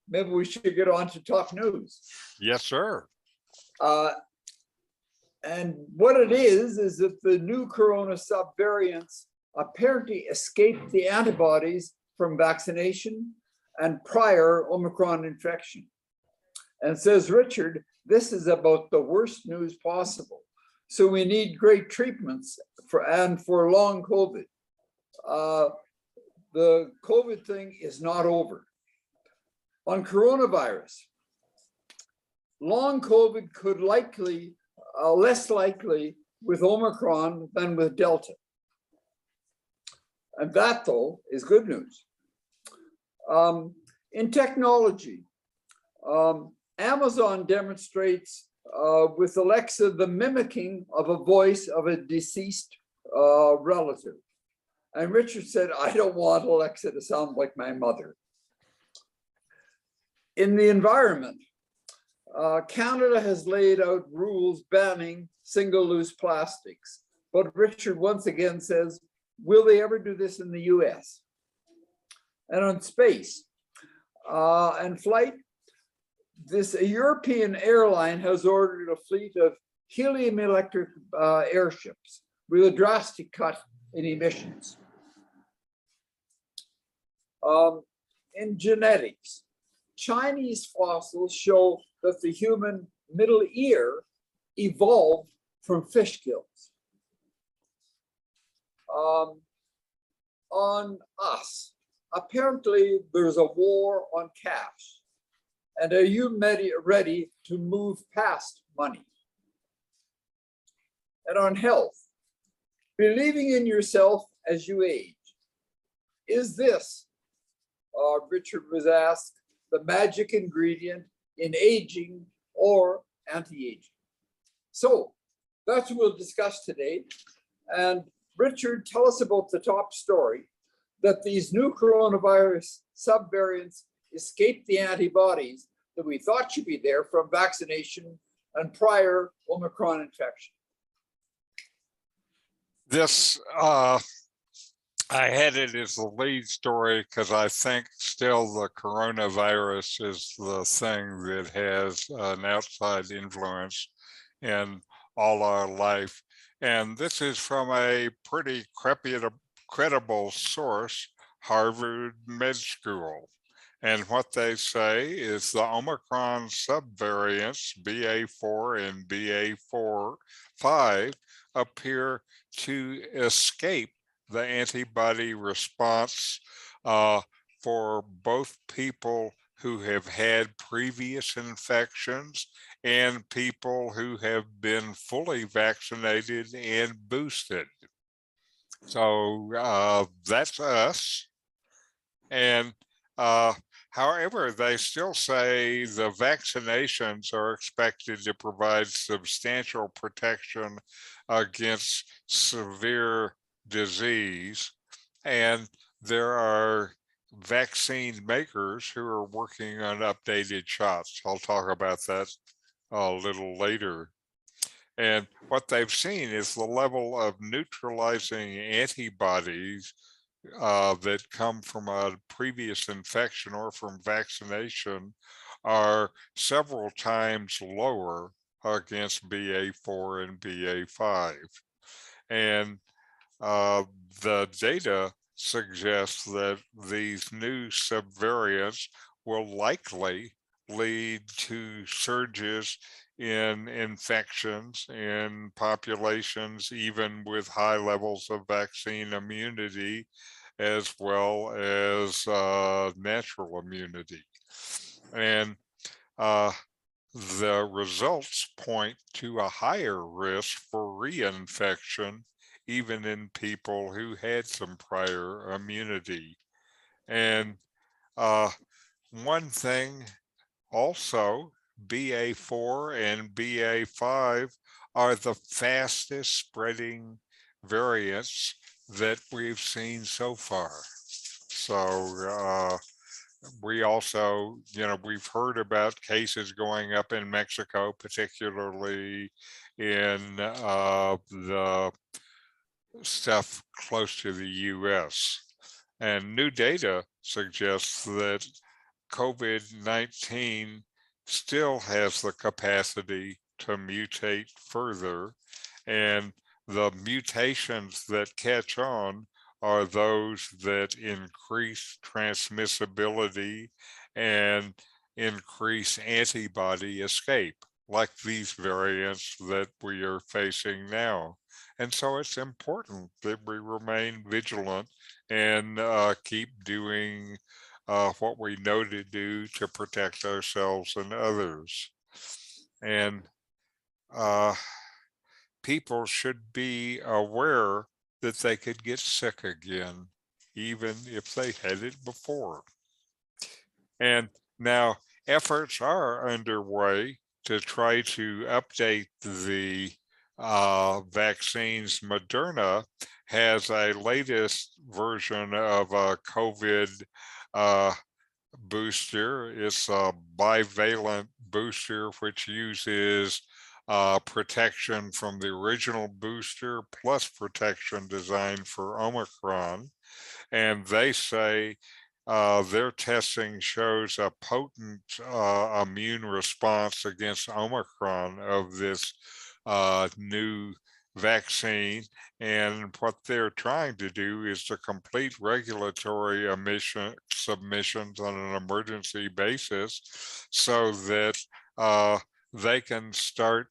maybe we should get on to top news. Yes, sir. And what it is that the new corona subvariants apparently escaped the antibodies from vaccination and prior Omicron infection. And says Richard, this is about the worst news possible. So we need great treatments for long COVID. The COVID thing is not over. On coronavirus, long COVID could likely, less likely with Omicron than with Delta. And that, though, is good news. In technology, Amazon demonstrates with Alexa the mimicking of a voice of a deceased relative. And Richard said, I don't want Alexa to sound like my mother. In the environment, Canada has laid out rules banning single-use plastics. But Richard once again says, will they ever do this in the US? And on space and flight, a European airline has ordered a fleet of helium-electric airships with a drastic cut in emissions. In genetics, Chinese fossils show that the human middle ear evolved from fish gills. On us, apparently there's a war on cash. And are you ready to move past money? And on health, believing in yourself as you age. Is this, Richard was asked, the magic ingredient in aging or anti-aging? So that's what we'll discuss today. And Richard, tell us about the top story, that these new coronavirus subvariants escaped the antibodies that we thought should be there from vaccination and prior Omicron infection. This, I had it as the lead story because I think still the coronavirus is the thing that has an outside influence in all our life. And this is from a pretty credible source, Harvard Med School. And what they say is the Omicron subvariants, BA4 and BA5, appear to escape the antibody response for both people who have had previous infections and people who have been fully vaccinated and boosted. So that's us. And however, they still say the vaccinations are expected to provide substantial protection against severe disease. And there are vaccine makers who are working on updated shots. I'll talk about that a little later. And what they've seen is the level of neutralizing antibodies that come from a previous infection or from vaccination are several times lower against BA4 and BA5. And the data suggests that these new subvariants will likely lead to surges in infections in populations, even with high levels of vaccine immunity, as well as natural immunity. And the results point to a higher risk for reinfection, even in people who had some prior immunity. And one thing also, BA4 and BA5 are the fastest spreading variants that we've seen so far. So we also, we've heard about cases going up in Mexico, particularly in the stuff close to the US. And new data suggests that COVID-19 still has the capacity to mutate further, and the mutations that catch on are those that increase transmissibility and increase antibody escape, like these variants that we are facing now. And so it's important that we remain vigilant and keep doing what we know to do to protect ourselves and others. And people should be aware that they could get sick again, even if they had it before. And now efforts are underway to try to update the vaccines. Moderna has a latest version of a COVID booster. It's a bivalent booster, which uses protection from the original booster plus protection designed for Omicron. And they say their testing shows a potent immune response against Omicron of this new vaccine. And what they're trying to do is to complete regulatory submissions on an emergency basis so that they can start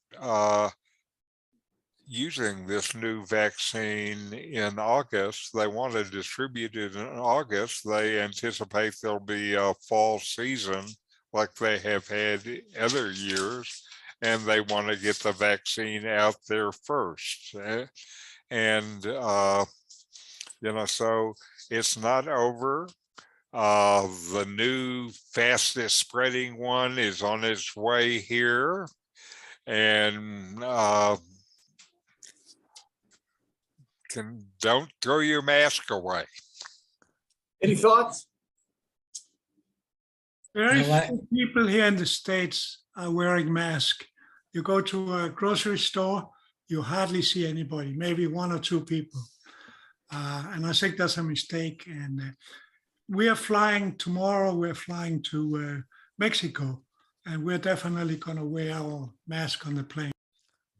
using this new vaccine in August. They want to distribute it in August. They anticipate there'll be a fall season like they have had other years, and they want to get the vaccine out there first. And, so it's not over. The new fastest spreading one is on its way here. And don't throw your mask away. Any thoughts? Very few people here in the States are wearing masks. You go to a grocery store, you hardly see anybody, maybe one or two people. And I think that's a mistake. And we are flying tomorrow, we're flying to Mexico, and we're definitely going to wear our mask on the plane.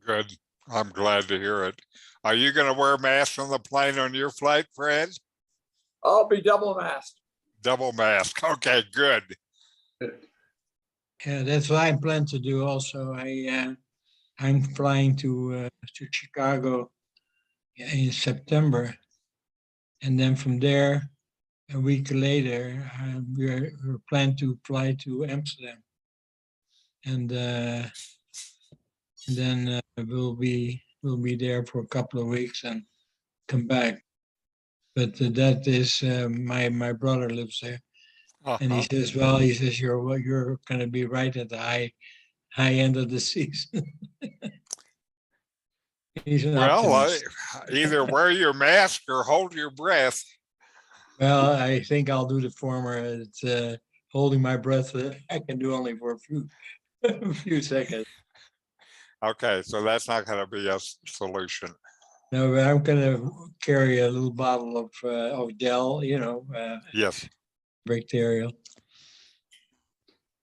Good. I'm glad to hear it. Are you going to wear masks on the plane on your flight, Fred? I'll be double masked. Double mask. Okay, good. Yeah, that's what I plan to do also. I'm flying to Chicago in September. And then from there, a week later, we're planning to fly to Amsterdam. And then we'll be there for a couple of weeks and come back. But that is my brother lives there, and he says, "Well, you're going to be right at the high end of the season." He's an optimist. Either wear your mask or hold your breath. Well, I think I'll do the former. It's holding my breath. I can do only for a few seconds. Okay, so that's not going to be a solution. No, but I'm going to carry a little bottle of gel, yes, bacterial.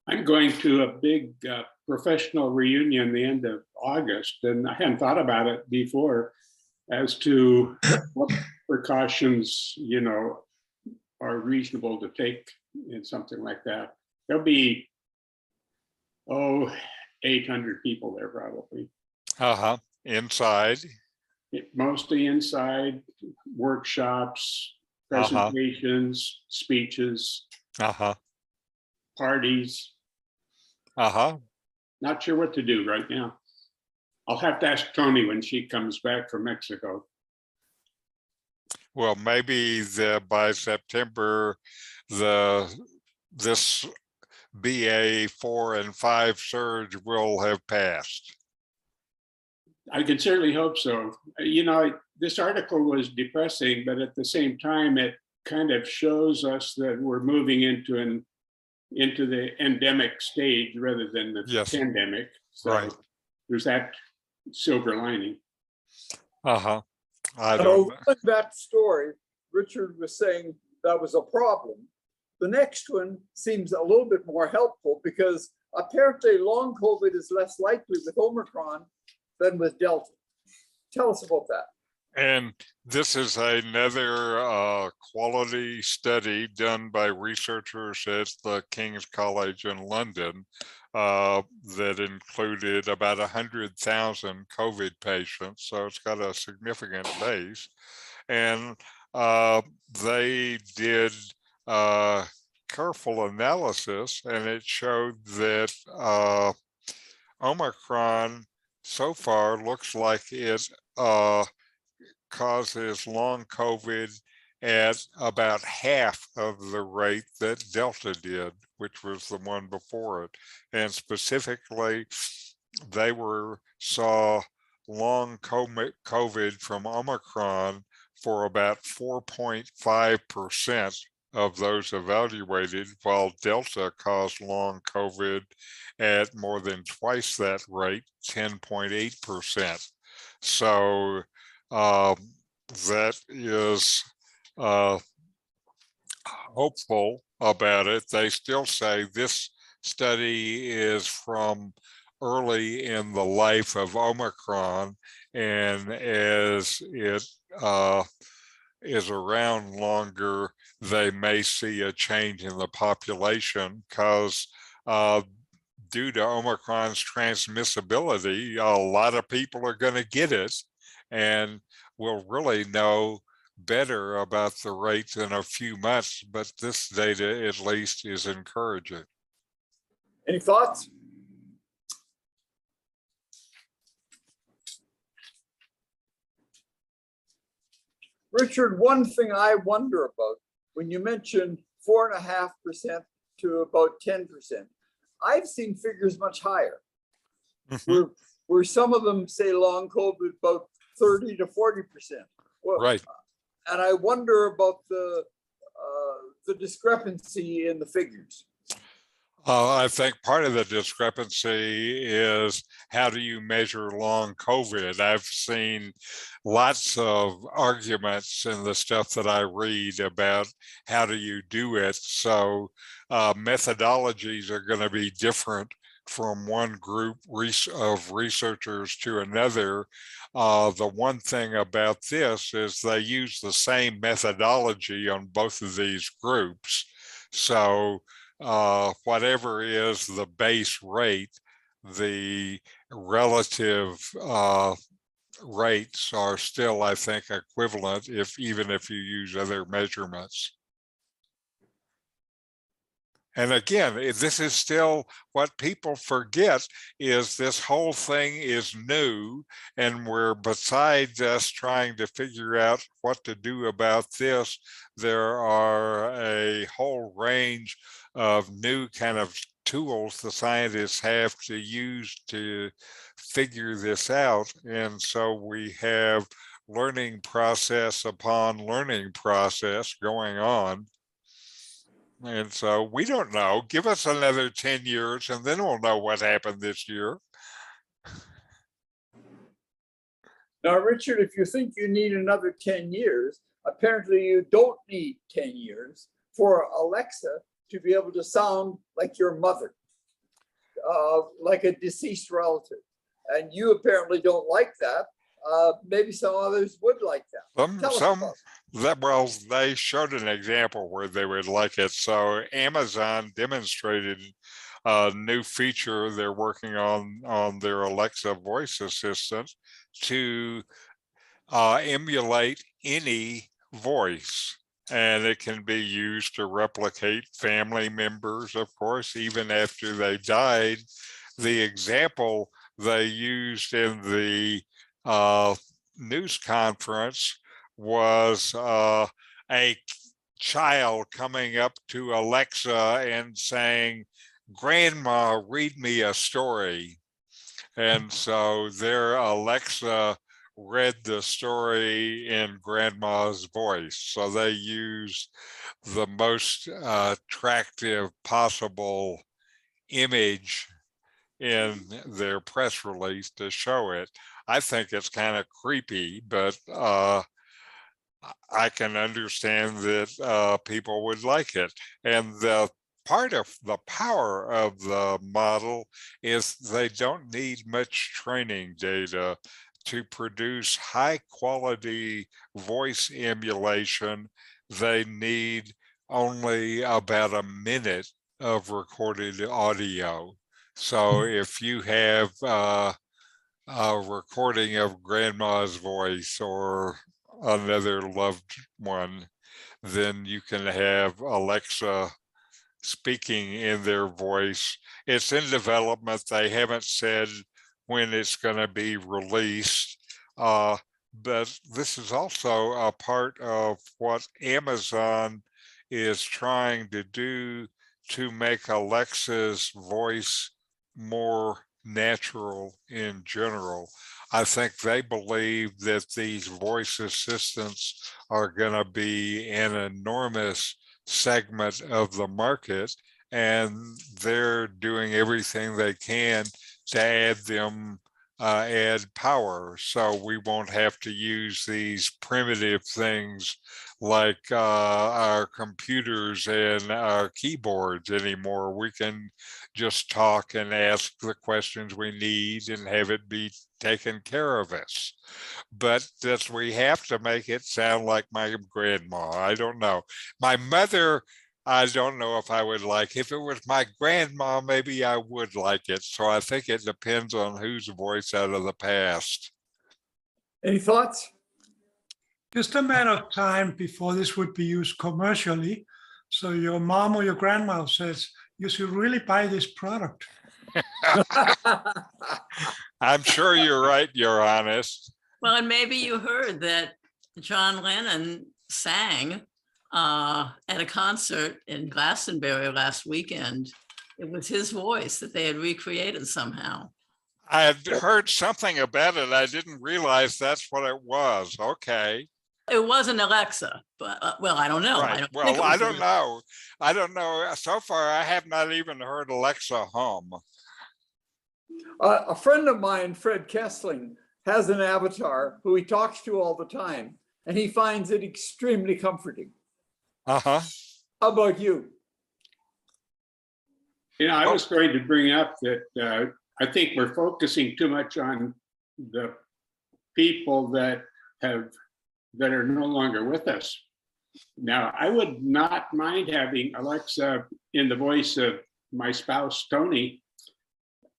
I'm going to a big professional reunion the end of August, and I hadn't thought about it before as to what precautions, are reasonable to take in something like that. There'll be, 800 people there probably. Inside. Mostly inside, workshops, presentations, speeches, parties. Not sure what to do right now. I'll have to ask Tony when she comes back from Mexico. Well, maybe by September, this BA 4 and 5 surge will have passed. I can certainly hope so. This article was depressing, but at the same time, it kind of shows us that we're moving into the endemic stage rather than the pandemic. So there's that silver lining. That story, Richard was saying that was a problem. The next one seems a little bit more helpful because apparently long COVID is less likely with Omicron than with Delta. Tell us about that. And this is another quality study done by researchers at the King's College in London that included about 100,000 COVID patients. So it's got a significant base. And they did careful analysis, and it showed that Omicron so far looks like it causes long COVID at about half of the rate that Delta did, which was the one before it. And specifically, they saw long COVID from Omicron for about 4.5% of those evaluated, while Delta caused long COVID at more than twice that rate, 10.8%. So that is hopeful about it. They still say this study is from early in the life of Omicron, and as it is around longer, they may see a change in the population because due to Omicron's transmissibility, a lot of people are going to get it, and we'll really know better about the rates in a few months, but this data at least is encouraging. Any thoughts? Richard, one thing I wonder about when you mentioned 4.5% to about 10%, I've seen figures much higher, where some of them say long COVID about 30 to 40%. Well, right. And I wonder about the discrepancy in the figures. I think part of the discrepancy is how do you measure long COVID? I've seen lots of arguments in the stuff that I read about how do you do it. So methodologies are going to be different from one group of researchers to another. The one thing about this is they use the same methodology on both of these groups. So whatever is the base rate, the relative rates are still, I think, equivalent even if you use other measurements. And again, this is still what people forget is this whole thing is new, and we're besides us trying to figure out what to do about this, there are a whole range of new kind of tools the scientists have to use to figure this out. And so we have learning process upon learning process going on. And so we don't know. Give us another 10 years and then we'll know what happened this year. Now, Richard, if you think you need another 10 years, apparently you don't need 10 years for Alexa to be able to sound like your mother, like a deceased relative. And you apparently don't like that. Maybe some others would like that. Well, they showed an example where they would like it. So Amazon demonstrated a new feature they're working on their Alexa voice assistant to emulate any voice. And it can be used to replicate family members, of course, even after they died. The example they used in the news conference was a child coming up to Alexa and saying, "Grandma, read me a story." And so their Alexa read the story in grandma's voice. So they use the most attractive possible image in their press release to show it. I think it's kind of creepy, but I can understand that people would like it. And the part of the power of the model is they don't need much training data to produce high quality voice emulation. They need only about a minute of recorded audio. So if you have a recording of grandma's voice or another loved one, then you can have Alexa speaking in their voice. It's in development. They haven't said when it's going to be released. But this is also a part of what Amazon is trying to do to make Alexa's voice more natural in general. I think they believe that these voice assistants are going to be an enormous segment of the market, and they're doing everything they can to add power, so we won't have to use these primitive things like our computers and our keyboards anymore. We can just talk and ask the questions we need and have it be taken care of us. But that we have to make it sound like my grandma. I don't know. My mother, I don't know if I would like. If it was my grandma, maybe I would like it. So I think it depends on whose voice out of the past. Any thoughts? Just a matter of time before this would be used commercially. So your mom or your grandma says, you should really buy this product. I'm sure you're right, Your Honest. Well, and maybe you heard that John Lennon sang at a concert in Glastonbury last weekend. It was his voice that they had recreated somehow. I had heard something about it. I didn't realize that's what it was. Okay. It wasn't Alexa, but well, I don't know. Right. Well, I don't know. I don't know. So far, I have not even heard Alexa hum. A friend of mine, Fred Kessling, has an avatar who he talks to all the time, and he finds it extremely comforting. Uh-huh. How about you? I was going to bring up that I think we're focusing too much on the people that are no longer with us. Now, I would not mind having Alexa in the voice of my spouse, Tony.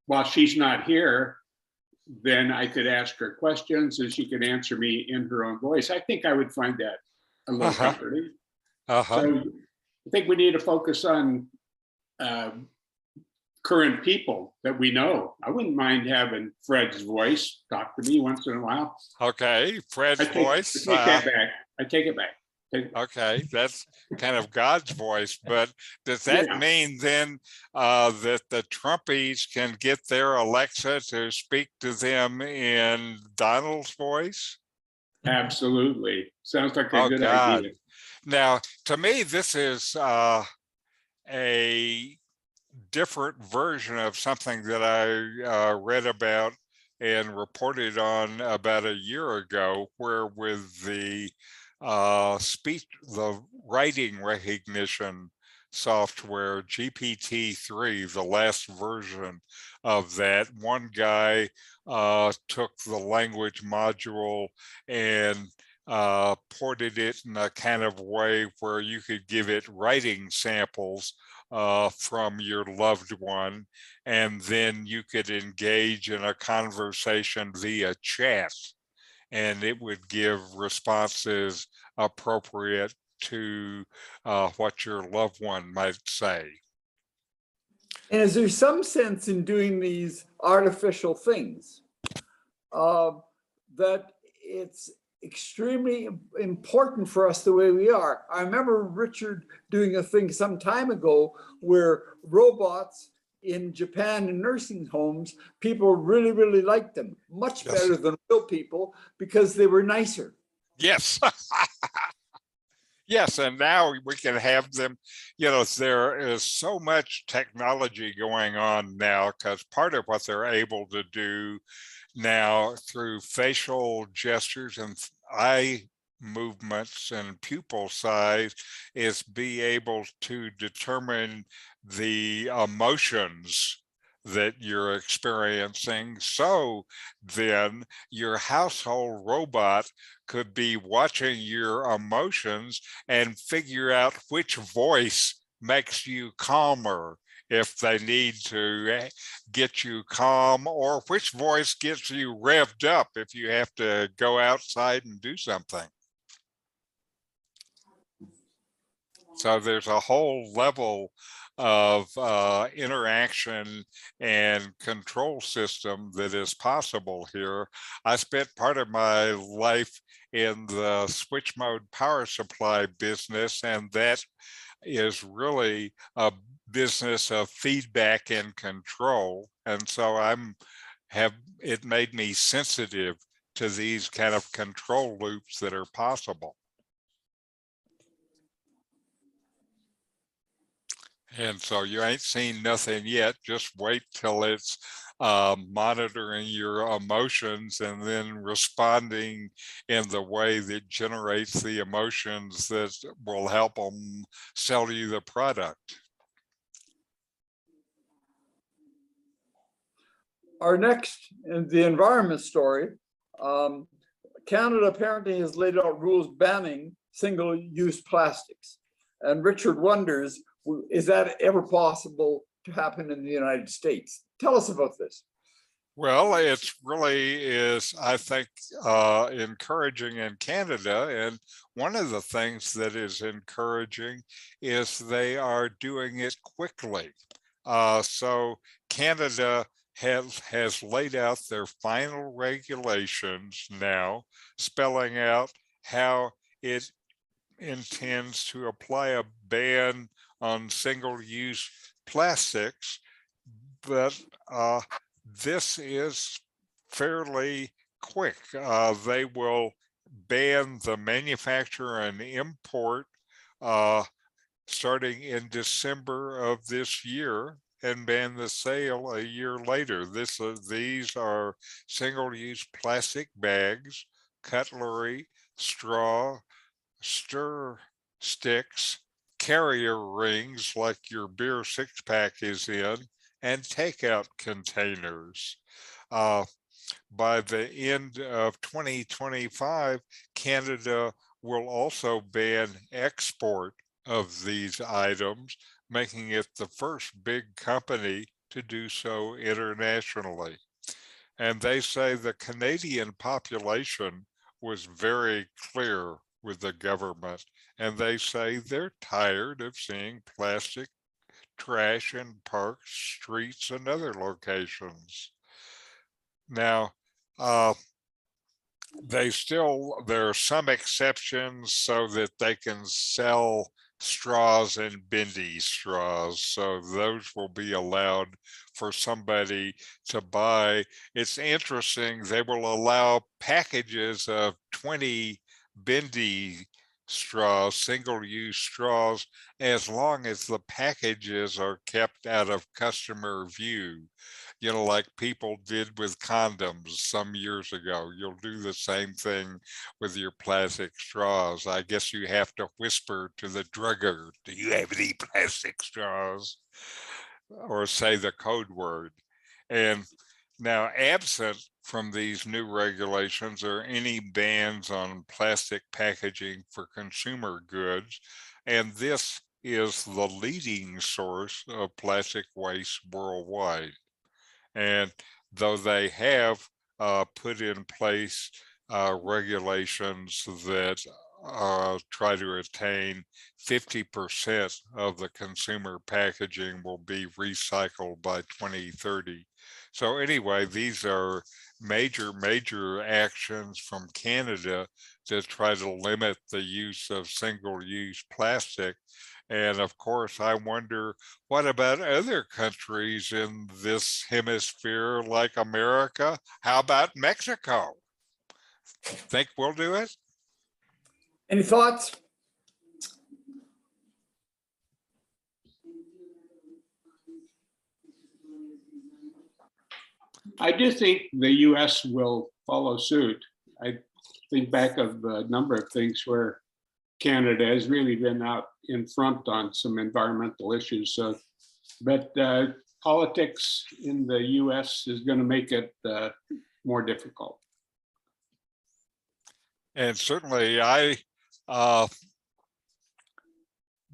While she's not here, then I could ask her questions and she could answer me in her own voice. I think I would find that a little comforting. So I think we need to focus on current people that we know. I wouldn't mind having Fred's voice talk to me once in a while. Okay, Fred's voice. I take that back. I take it back. Okay, that's kind of God's voice, but does that mean then that the Trumpies can get their Alexa to speak to them in Donald's voice? Absolutely. Sounds like a good idea. Now, to me, this is a different version of something that I read about and reported on about a year ago, where with the the writing recognition software GPT-3, the last version of that, one guy took the language module and ported it in a kind of way where you could give it writing samples from your loved one, and then you could engage in a conversation via chat, and it would give responses appropriate to what your loved one might say. And is there some sense in doing these artificial things that it's extremely important for us the way we are? I remember Richard doing a thing some time ago where robots in Japan in nursing homes, people really, really liked them, much better than real people because they were nicer. Yes. Yes, and now we can have them, there is so much technology going on now, because part of what they're able to do now through facial gestures and eye movements and pupil size is be able to determine the emotions that you're experiencing. So then your household robot could be watching your emotions and figure out which voice makes you calmer if they need to get you calm, or which voice gets you revved up if you have to go outside and do something. So there's a whole level of interaction and control system that is possible here. I spent part of my life in the switch mode power supply business, and that is really a business of feedback and control. And so it made me sensitive to these kind of control loops that are possible. And so you ain't seen nothing yet. Just wait till it's monitoring your emotions and then responding in the way that generates the emotions that will help them sell you the product. Our next, in the environment story, Canada apparently has laid out rules banning single-use plastics. And Richard wonders, is that ever possible to happen in the United States? Tell us about this. Well, it really is, I think, encouraging in Canada. And one of the things that is encouraging is they are doing it quickly. So Canada has laid out their final regulations now, spelling out how it intends to apply a ban on single-use plastics, but this is fairly quick. They will ban the manufacture and import starting in December of this year, and ban the sale a year later. These are single-use plastic bags, cutlery, straw, stir sticks, carrier rings like your beer six-pack is in, and takeout containers. By the end of 2025, Canada will also ban export of these items, making it the first big company to do so internationally. And they say the Canadian population was very clear with the government, and they say they're tired of seeing plastic trash in parks, streets, and other locations. Now, there are some exceptions so that they can sell straws and bendy straws. So those will be allowed for somebody to buy. It's interesting, they will allow packages of 20 bendy straws, single-use straws, as long as the packages are kept out of customer view. You know, like people did with condoms some years ago. You'll do the same thing with your plastic straws. I guess you have to whisper to the drugger, do you have any plastic straws? Or say the code word. And now, absent from these new regulations are any bans on plastic packaging for consumer goods. And this is the leading source of plastic waste worldwide. And though they have put in place regulations that try to attain 50% of the consumer packaging will be recycled by 2030. So anyway, these are major actions from Canada to try to limit the use of single-use plastic. And of course, I wonder, what about other countries in this hemisphere like America? How about Mexico? Think we'll do it? Any thoughts? I do think the US will follow suit. think back of a number of things where Canada has really been out in front on some environmental issues. So, but politics in the US is going to make it more difficult. And certainly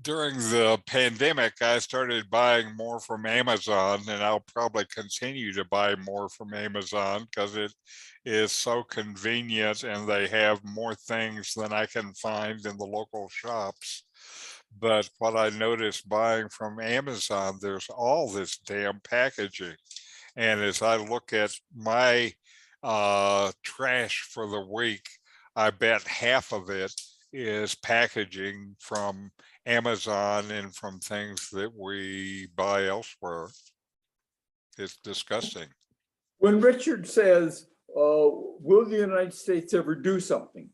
during the pandemic, I started buying more from Amazon, and I'll probably continue to buy more from Amazon because it is so convenient and they have more things than I can find in the local shops. But what I noticed buying from Amazon, there's all this damn packaging. And as I look at my trash for the week, I bet half of it is packaging from Amazon and from things that we buy elsewhere. It's disgusting. When Richard says, will the United States ever do something?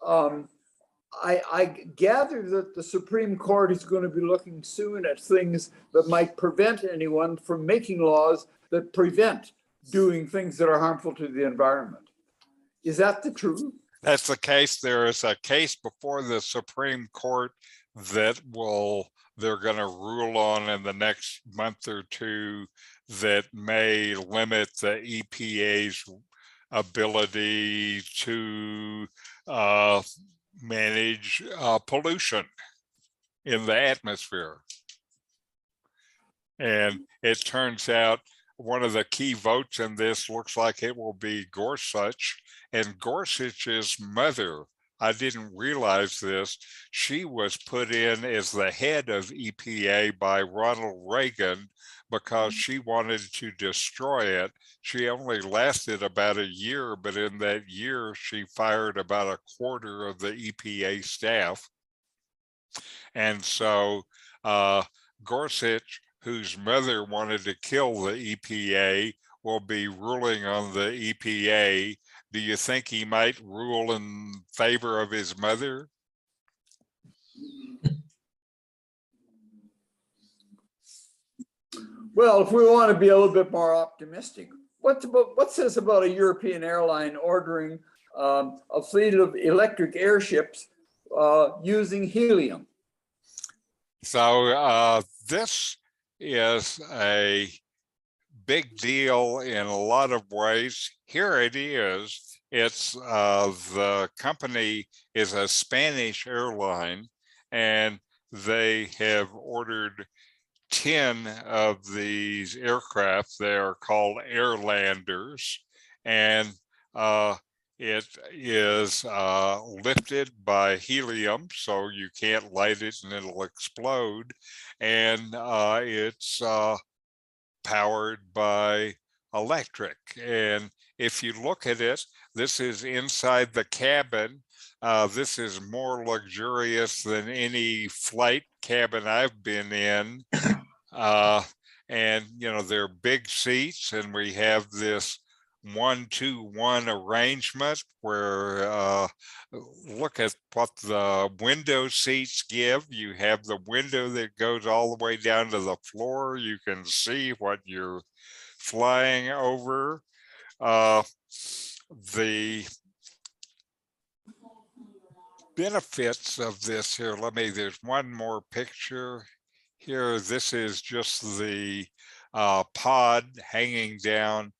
I gather that the Supreme Court is going to be looking soon at things that might prevent anyone from making laws that prevent doing things that are harmful to the environment. Is that the truth? That's the case. There is a case before the Supreme Court that they're going to rule on in the next month or two that may limit the EPA's ability to manage pollution in the atmosphere. And it turns out one of the key votes in this looks like it will be Gorsuch, and Gorsuch's mother, I didn't realize this, she was put in as the head of EPA by Ronald Reagan because she wanted to destroy it. She only lasted about a year, but in that year, she fired about a quarter of the EPA staff. And so Gorsuch, whose mother wanted to kill the EPA, will be ruling on the EPA. Do you think he might rule in favor of his mother? Well, if we want to be a little bit more optimistic, what's this about a European airline ordering a fleet of electric airships using helium? So this is a big deal in a lot of ways. Here it is. It's the company is a Spanish airline, and they have ordered 10 of these aircraft. They are called Airlanders, and it is lifted by helium, so you can't light it and it'll explode, and it's powered by electric. And if you look at it, this is inside the cabin. This is more luxurious than any flight cabin I've been in. And you know, they're big seats, and we have this 1-2-1 arrangement where look at what the window seats give. You have the window that goes all the way down to the floor. You can see what you're flying over. The benefits of this here, there's one more picture here. This is just the pod hanging down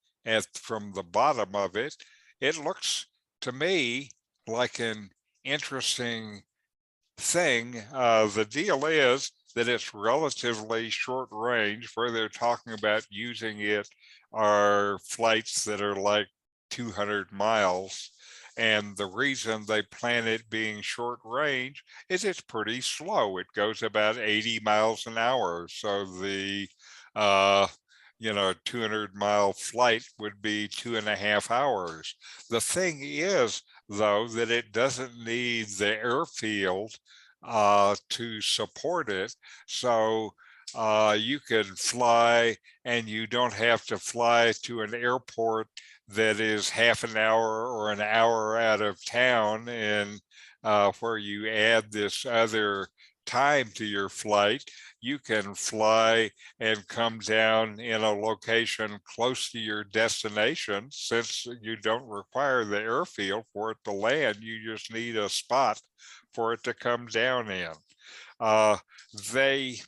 from the bottom of it. It looks to me like an interesting thing. The deal is that it's relatively short range. Where they're talking about using it are flights that are like 200 miles. And the reason they plan it being short range is it's pretty slow. It goes about 80 miles an hour. So the 200-mile flight would be 2.5 hours. The thing is, though, that it doesn't need the airfield to support it. So you can fly, and you don't have to fly to an airport that is half an hour or an hour out of town, and where you add this other time to your flight, you can fly and come down in a location close to your destination. Since you don't require the airfield for it to land, you just need a spot for it to come down in. They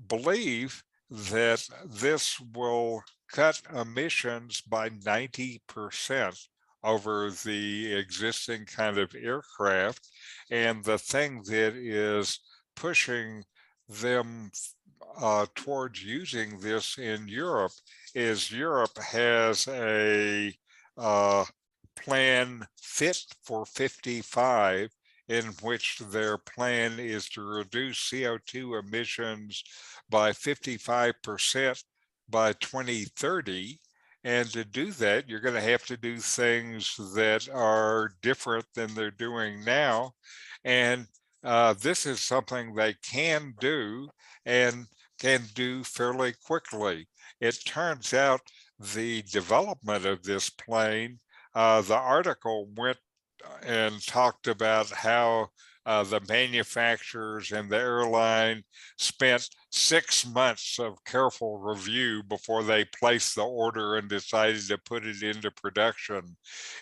believe that this will cut emissions by 90% over the existing kind of aircraft. And the thing that is pushing them towards using this in Europe is Europe has a plan Fit for 55, in which their plan is to reduce CO2 emissions by 55% by 2030. And to do that, you're going to have to do things that are different than they're doing now. And this is something they can do and can do fairly quickly. It turns out the development of this plane, the article went and talked about how the manufacturers and the airline spent 6 months of careful review before they placed the order and decided to put it into production.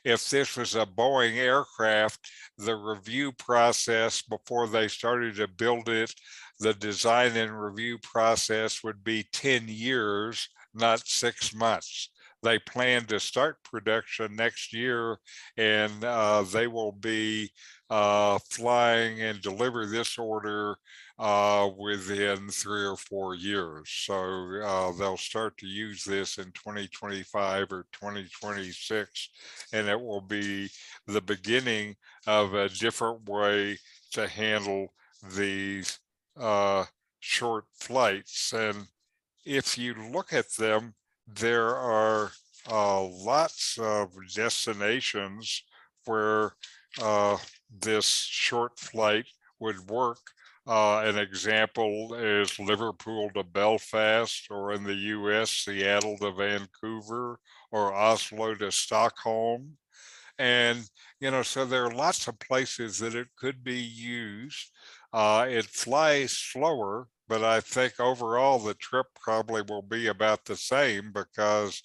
If this was a Boeing aircraft, the review process before they started to build it, the design and review process would be 10 years, not 6 months. They plan to start production next year, and they will be flying and deliver this order within 3 or 4 years. So they'll start to use this in 2025 or 2026, and it will be the beginning of a different way to handle these short flights. And if you look at them, there are lots of destinations where this short flight would work. An example is Liverpool to Belfast, or in the US, Seattle to Vancouver, or Oslo to Stockholm. And, you know, so there are lots of places that it could be used. It flies slower, but I think overall the trip probably will be about the same, because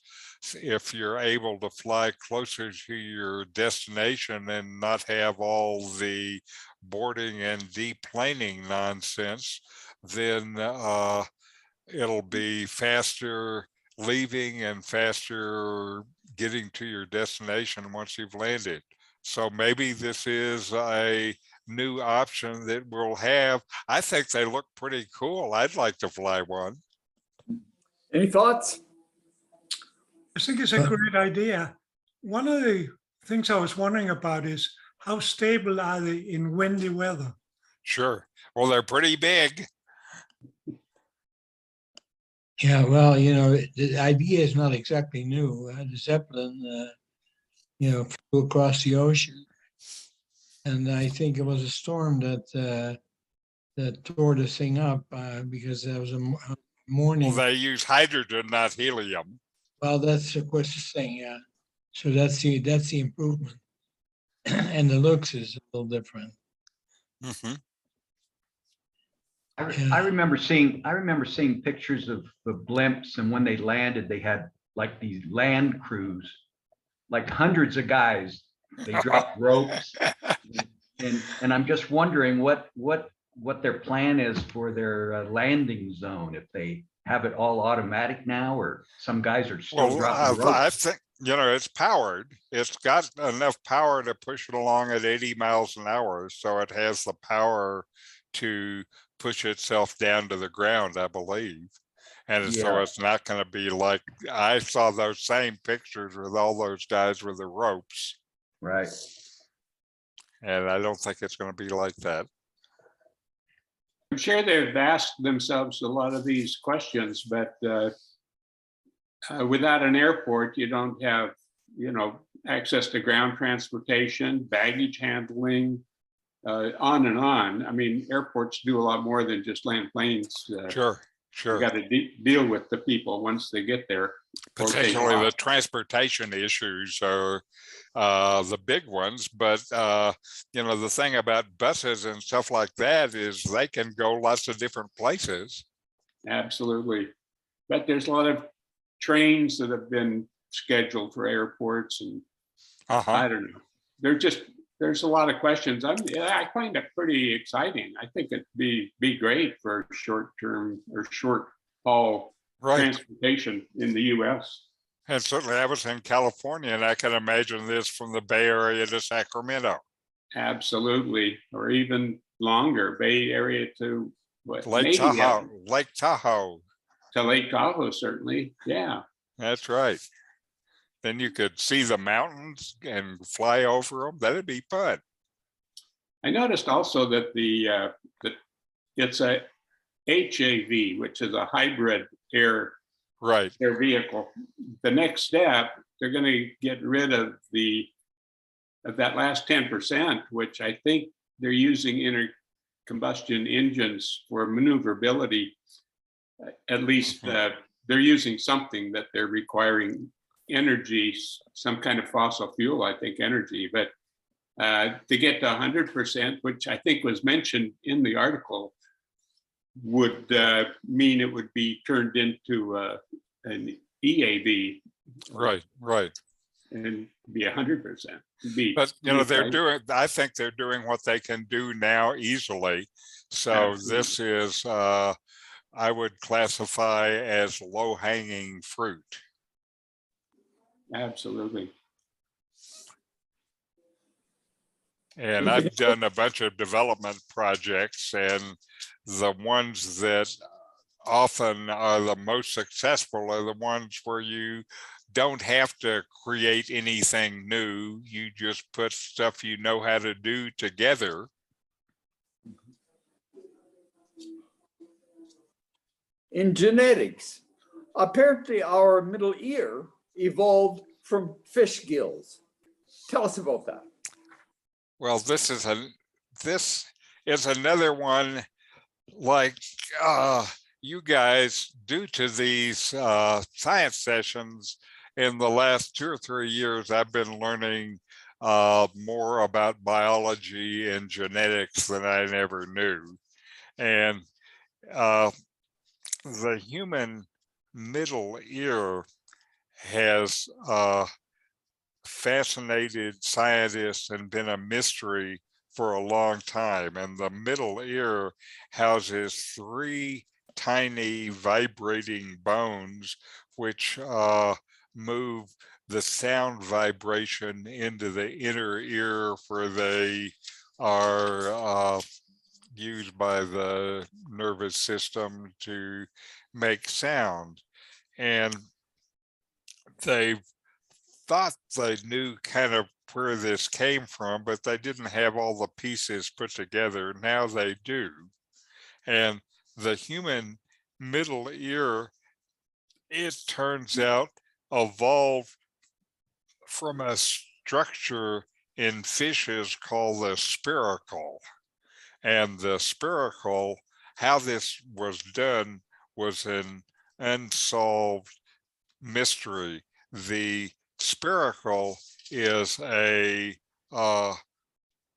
if you're able to fly closer to your destination and not have all the boarding and deplaning nonsense, then it'll be faster leaving and faster getting to your destination once you've landed. So maybe this is a new option that we'll have. I think they look pretty cool. I'd like to fly one. Any thoughts? I think it's a great idea. One of the things I was wondering about is how stable are they in windy weather? Sure. Well, they're pretty big. Yeah, well, you know, the idea is not exactly new. The Zeppelin, you know, flew across the ocean. And I think it was a storm that tore the thing up because there was a morning. Well, they use hydrogen, not helium. Well, that's of course the thing, yeah. So that's the improvement. And the looks is a little different. Mm-hmm. I remember seeing pictures of the blimps, and when they landed, they had like these land crews, like hundreds of guys. They dropped ropes, and I'm just wondering what their plan is for their landing zone. If they have it all automatic now, or some guys are still dropping ropes. I think, you know, it's powered. It's got enough power to push it along at 80 miles an hour. So it has the power to push itself down to the ground, I believe. And so it's not going to be like, I saw those same pictures with all those guys with the ropes. Right. And I don't think it's going to be like that. I'm sure they've asked themselves a lot of these questions, but without an airport, you don't have, you know, access to ground transportation, baggage handling, on and on. I mean, airports do a lot more than just land planes. Sure. You got to deal with the people once they get there. Or take Particularly the off. transportation issues are the big ones, but you know, the thing about buses and stuff like that is they can go lots of different places. Absolutely. But there's a lot of trains that have been scheduled for airports, and I don't know. There's a lot of questions. I find it pretty exciting. I think it'd be great for short term or short haul Right. transportation in the US. And certainly I was in California and I can imagine this from the Bay Area to Sacramento. Absolutely. Or even longer, Bay Area to what? Lake maybe, Tahoe, Lake Tahoe. to Lake Tahoe, certainly. Yeah. That's right. Then you could see the mountains and fly over them. That'd be fun. I noticed also that that it's a HAV, which is a hybrid air Right. vehicle. The next step, they're going to get rid of that last 10%, which I think they're using inner combustion engines for maneuverability. At least they're using something that they're requiring energy, some kind of fossil fuel, I think, energy. But to get to 100%, which I think was mentioned in the article, would mean it would be turned into an EAV. Right. Right. And be 100%. But you know, they're doing, I think they're doing what they can do now easily. So Absolutely. this is, I would classify as low hanging fruit. Absolutely. And I've done a bunch of development projects, and the ones that often are the most successful are the ones where you don't have to create anything new. You just put stuff you know how to do together. In genetics, apparently our middle ear evolved from fish gills. Tell us about that. Well, this is another one like you guys, due to these science sessions in the last 2 or 3 years, I've been learning more about biology and genetics than I ever knew. And the human middle ear has fascinated scientists and been a mystery for a long time. And the middle ear houses 3 tiny vibrating bones, which move the sound vibration into the inner ear, where they are used by the nervous system to make sound. And they thought they knew kind of where this came from, but they didn't have all the pieces put together. Now they do. And the human middle ear, it turns out, evolved from a structure in fishes called the spiracle. And the spiracle, how this was done was an unsolved mystery. The spiracle is a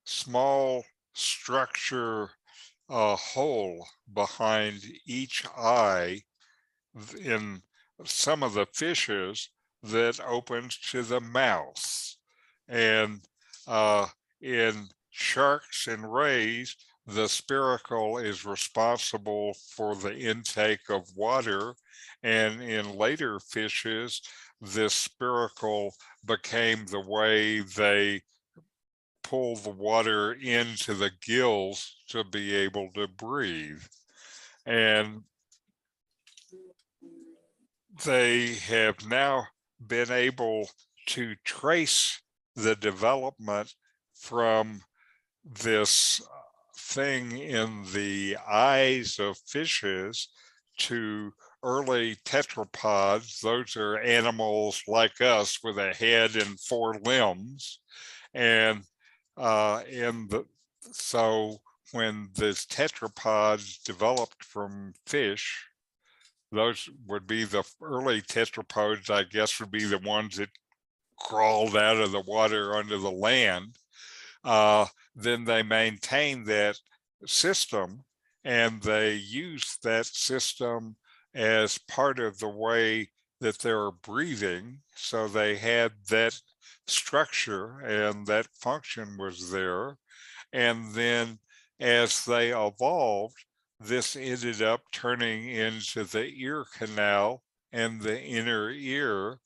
small structure, hole behind each eye in some of the fishes that opens to the mouth. And in sharks and rays, the spiracle is responsible for the intake of water. And in later fishes, this spiracle became the way they pull the water into the gills to be able to breathe. And they have now been able to trace the development from this thing in the eyes of fishes to early tetrapods. Those are animals like us with a head and 4 limbs. And so when the tetrapods developed from fish, those would be the early tetrapods, I guess, would be the ones that crawled out of the water onto the land. Then they maintained that system, and they used that system as part of the way that they were breathing. So they had that structure and that function was there. And then as they evolved, this ended up turning into the ear canal and the inner ear,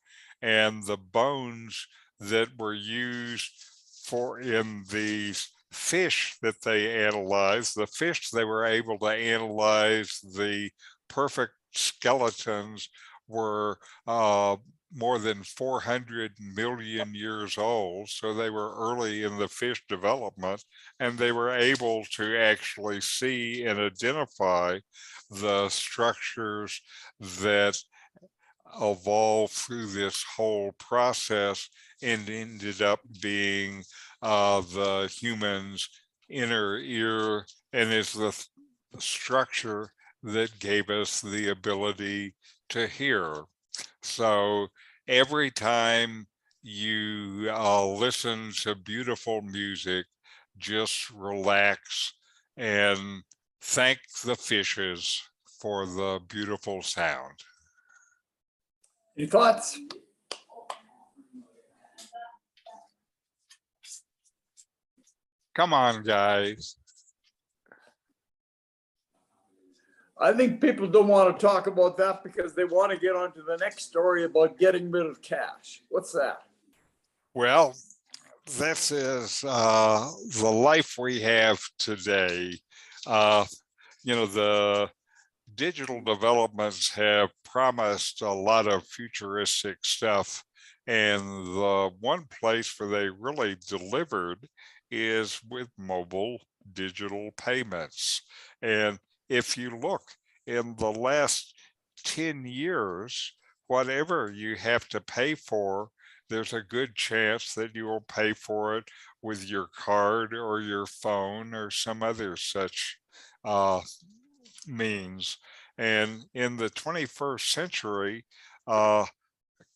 and the bones that were used for in these fish that they analyzed. The fish, they were able to analyze the perfect skeletons were more than 400 million years old. So they were early in the fish development, and they were able to actually see and identify the structures that evolved through this whole process and ended up being the human's inner ear, and is the structure that gave us the ability to hear. So every time you listen to beautiful music, just relax and thank the fishes for the beautiful sound. Any thoughts? Come on, guys. I think people don't want to talk about that because they want to get on to the next story about getting rid of cash. What's that? Well, this is the life we have today. The digital developments have promised a lot of futuristic stuff, and the one place where they really delivered is with mobile digital payments. And if you look in the last 10 years, whatever you have to pay for, there's a good chance that you will pay for it with your card or your phone or some other such means. And in the 21st century,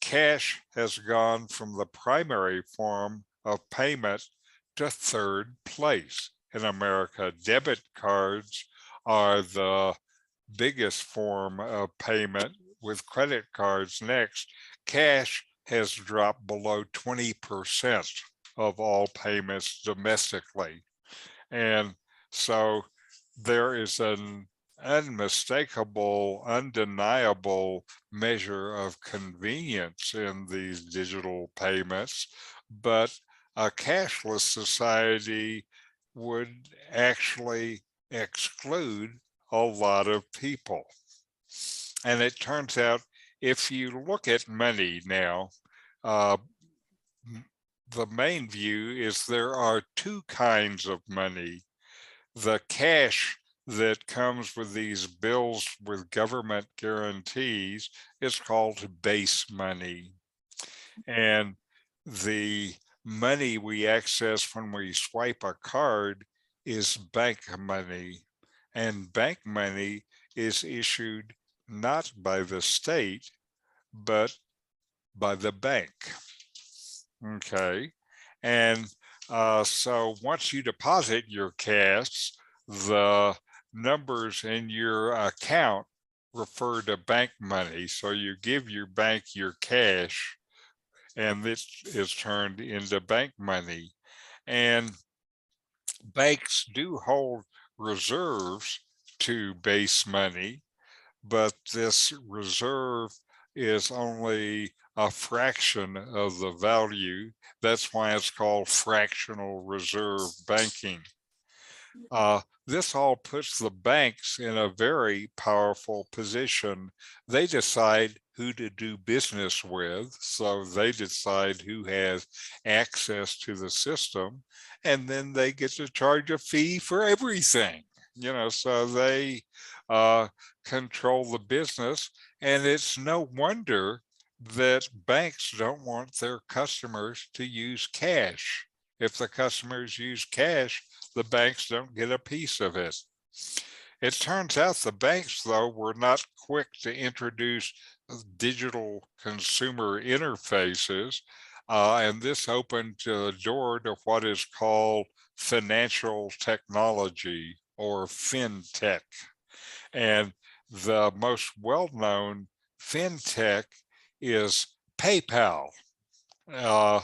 cash has gone from the primary form of payment to third place. In America, debit cards are the biggest form of payment, with credit cards next. Cash has dropped below 20% of all payments domestically. And so there is an unmistakable, undeniable measure of convenience in these digital payments, but a cashless society would actually exclude a lot of people. And it turns out, if you look at money now, the main view is there are two kinds of money. The cash that comes with these bills with government guarantees is called base money. And the money we access when we swipe a card is bank money. And bank money is issued not by the state, but by the bank. Okay. And so once you deposit your cash, the numbers in your account refer to bank money. So you give your bank your cash, and this is turned into bank money. And banks do hold reserves to base money, but this reserve is only a fraction of the value. That's why it's called fractional reserve banking. This all puts the banks in a very powerful position. They decide who to do business with, so they decide who has access to the system, and then they get to charge a fee for everything. So they control the business, and it's no wonder that banks don't want their customers to use cash. If the customers use cash, the banks don't get a piece of it. It turns out the banks, though, were not quick to introduce digital consumer interfaces, and this opened the door to what is called financial technology or fintech. And the most well-known fintech is PayPal. Uh,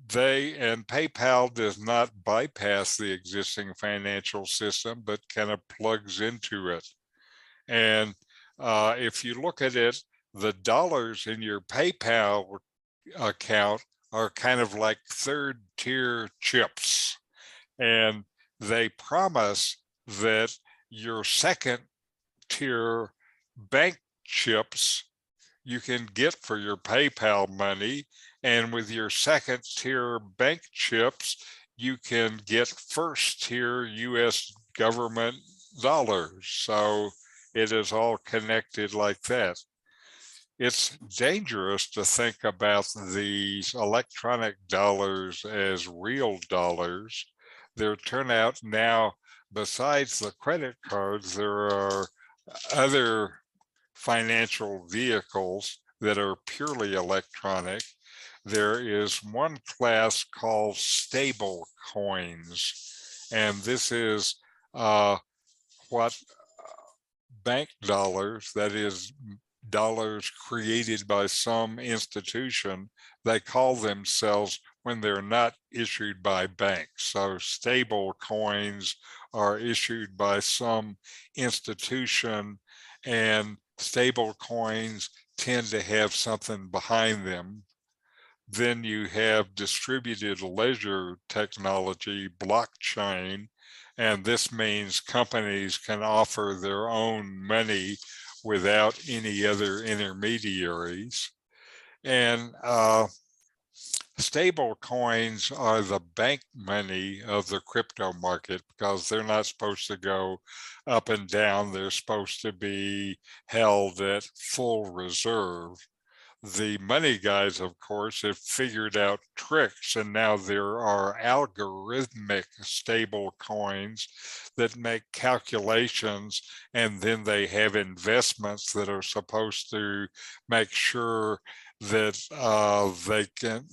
PayPal does not bypass the existing financial system, but kind of plugs into it. And if you look at it, the dollars in your PayPal account are kind of like third tier chips. And they promise that your second tier bank chips you can get for your PayPal money. And with your second tier bank chips, you can get first tier US government dollars. So it is all connected like that. It's dangerous to think about these electronic dollars as real dollars. There turn out now, besides the credit cards, there are other financial vehicles that are purely electronic. There is one class called stable coins, and this is what bank dollars, that is dollars created by some institution, they call themselves when they're not issued by banks. So stable coins are issued by some institution, and stable coins tend to have something behind them. Then you have distributed ledger technology, blockchain, and this means companies can offer their own money without any other intermediaries. And stable coins are the bank money of the crypto market because they're not supposed to go up and down. They're supposed to be held at full reserve. The money guys, of course, have figured out tricks, and now there are algorithmic stable coins that make calculations, and then they have investments that are supposed to make sure that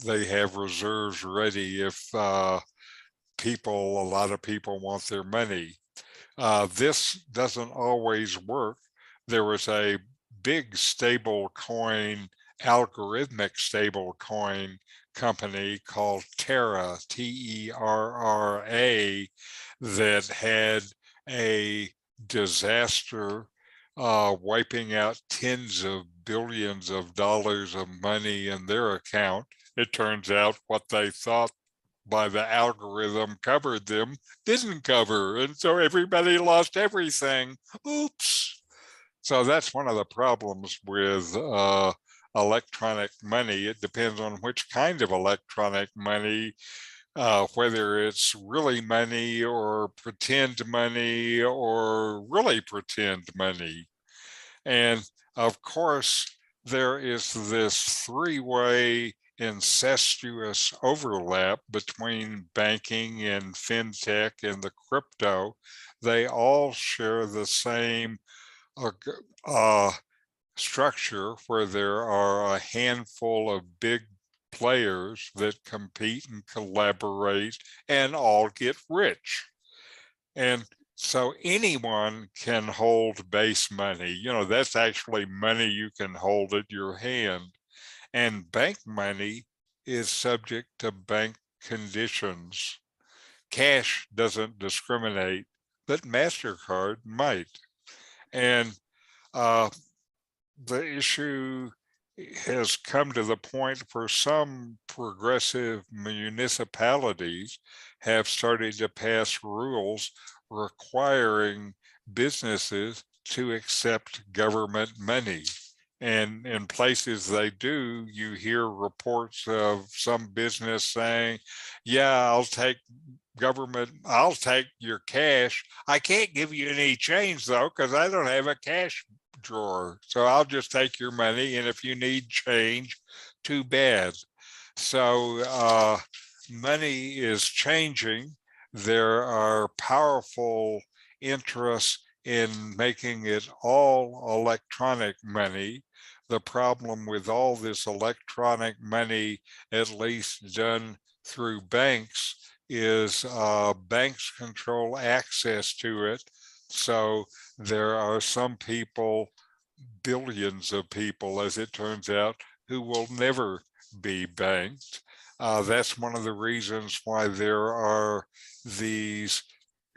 they have reserves ready if a lot of people want their money. This doesn't always work. There was a big stable coin, algorithmic stable coin company called Terra, Terra, that had a disaster, wiping out tens of billions of dollars of money in their account. It turns out what they thought by the algorithm covered them didn't cover, and so everybody lost everything. Oops. So that's one of the problems with electronic money. It depends on which kind of electronic money, whether it's really money or pretend money or really pretend money. And of course, there is this three-way incestuous overlap between banking and fintech and the crypto. They all share the same structure where there are a handful of big players that compete and collaborate and all get rich. And so anyone can hold base money. You know, that's actually money you can hold at your hand. And bank money is subject to bank conditions. Cash doesn't discriminate, but MasterCard might. And the issue has come to the point where some progressive municipalities have started to pass rules requiring businesses to accept government money. And in places they do, you hear reports of some business saying, yeah, I'll take your cash. I can't give you any change though, because I don't have a cash drawer. So I'll just take your money. And if you need change, too bad. So money is changing. There are powerful interests in making it all electronic money. The problem with all this electronic money, at least done through banks, is banks control access to it. So there are some people, billions of people, as it turns out, who will never be banked. That's one of the reasons why there are these,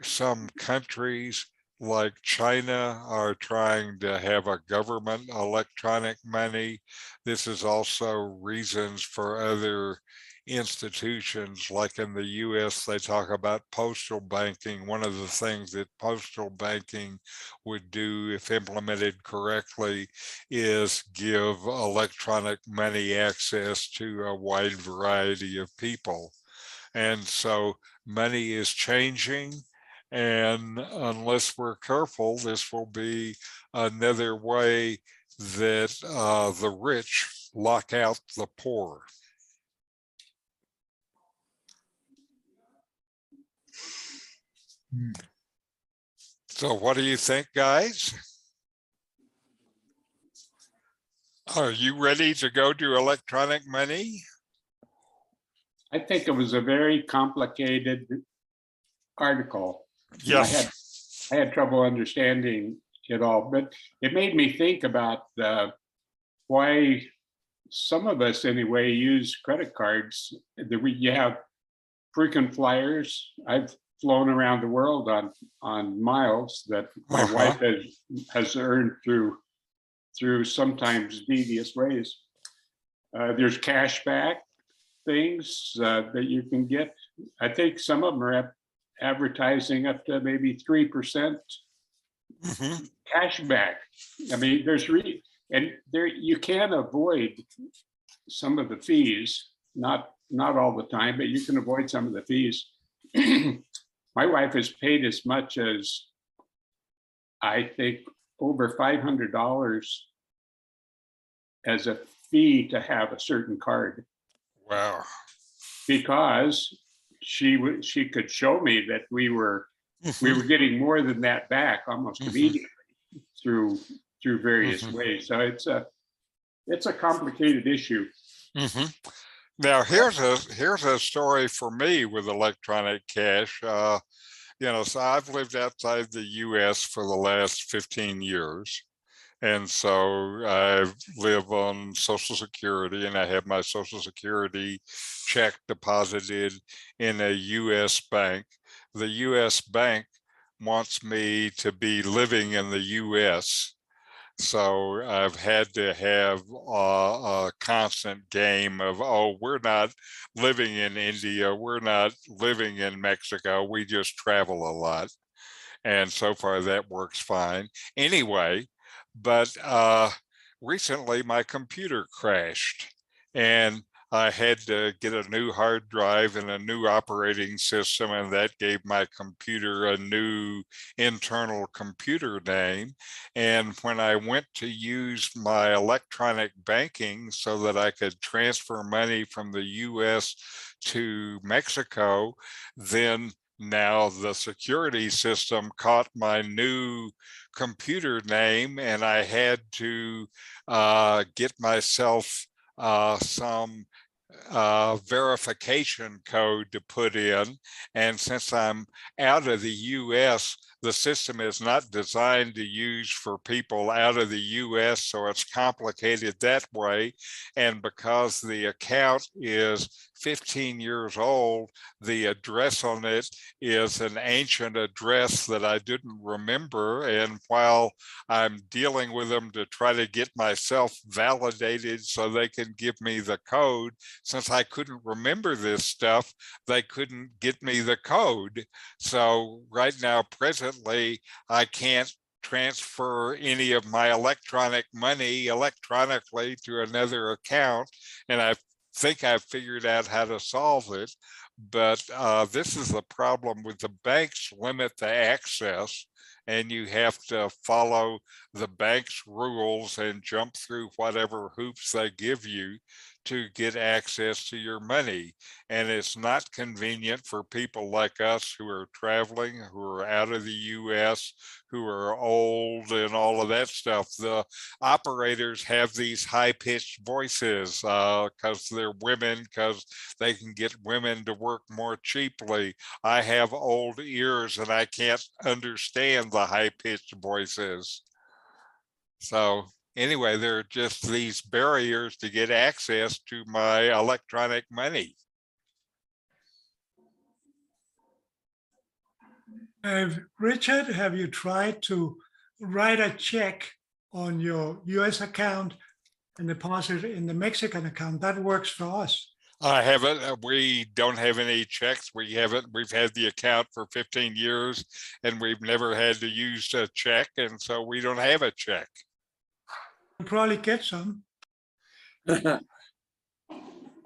some countries like China are trying to have a government electronic money. This is also reasons for other institutions, like in the US, they talk about postal banking. One of the things that postal banking would do, if implemented correctly, is give electronic money access to a wide variety of people. And so money is changing. And unless we're careful, this will be another way that the rich lock out the poor. So what do you think, guys? Are you ready to go to electronic money? I think it was a very complicated article. Yes. I had trouble understanding it all, but it made me think about why some of us anyway use credit cards. You have frequent flyers. I've flown around the world on miles that my wife has earned through sometimes devious ways. There's cash back things that you can get. I think some of them are advertising up to maybe 3% cash back. I mean, you can avoid some of the fees, not all the time, but you can avoid some of the fees. My wife has paid as much as, I think, over $500 as a fee to have a certain card. Wow. Because she could show me that we were getting more than that back almost immediately through various ways. So it's a complicated issue. Now here's a story for me with electronic cash. So I've lived outside the US for the last 15 years. And so I live on Social Security, and I have my Social Security check deposited in a US bank. The US bank wants me to be living in the US. So I've had to have a constant game of, we're not living in India, we're not living in Mexico, we just travel a lot. And so far that works fine. Anyway, but recently my computer crashed and I had to get a new hard drive and a new operating system, and that gave my computer a new internal computer name. And when I went to use my electronic banking so that I could transfer money from the US to Mexico, then now the security system caught my new computer name, and I had to get myself some verification code to put in. And since I'm out of the US, the system is not designed to use for people out of the US, so it's complicated that way. And because the account is 15 years old, the address on it is an ancient address that I didn't remember. And while I'm dealing with them to try to get myself validated so they can give me the code, since I couldn't remember this stuff, they couldn't get me the code. So right now, presently, I can't transfer any of my electronic money electronically to another account. And I think I've figured out how to solve it, But this is the problem with the banks limit the access, and you have to follow the bank's rules and jump through whatever hoops they give you to get access to your money. And it's not convenient for people like us who are traveling, who are out of the US, who are old and all of that stuff. The operators have these high-pitched voices because they're women, because they can get women to work more cheaply. I have old ears and I can't understand the high-pitched voices. So anyway, there are just these barriers to get access to my electronic money. Richard, have you tried to write a check on your US account and deposit it in the Mexican account? That works for us. I haven't, we don't have any checks. We've had the account for 15 years and we've never had to use a check. And so we don't have a check. You'll probably get some.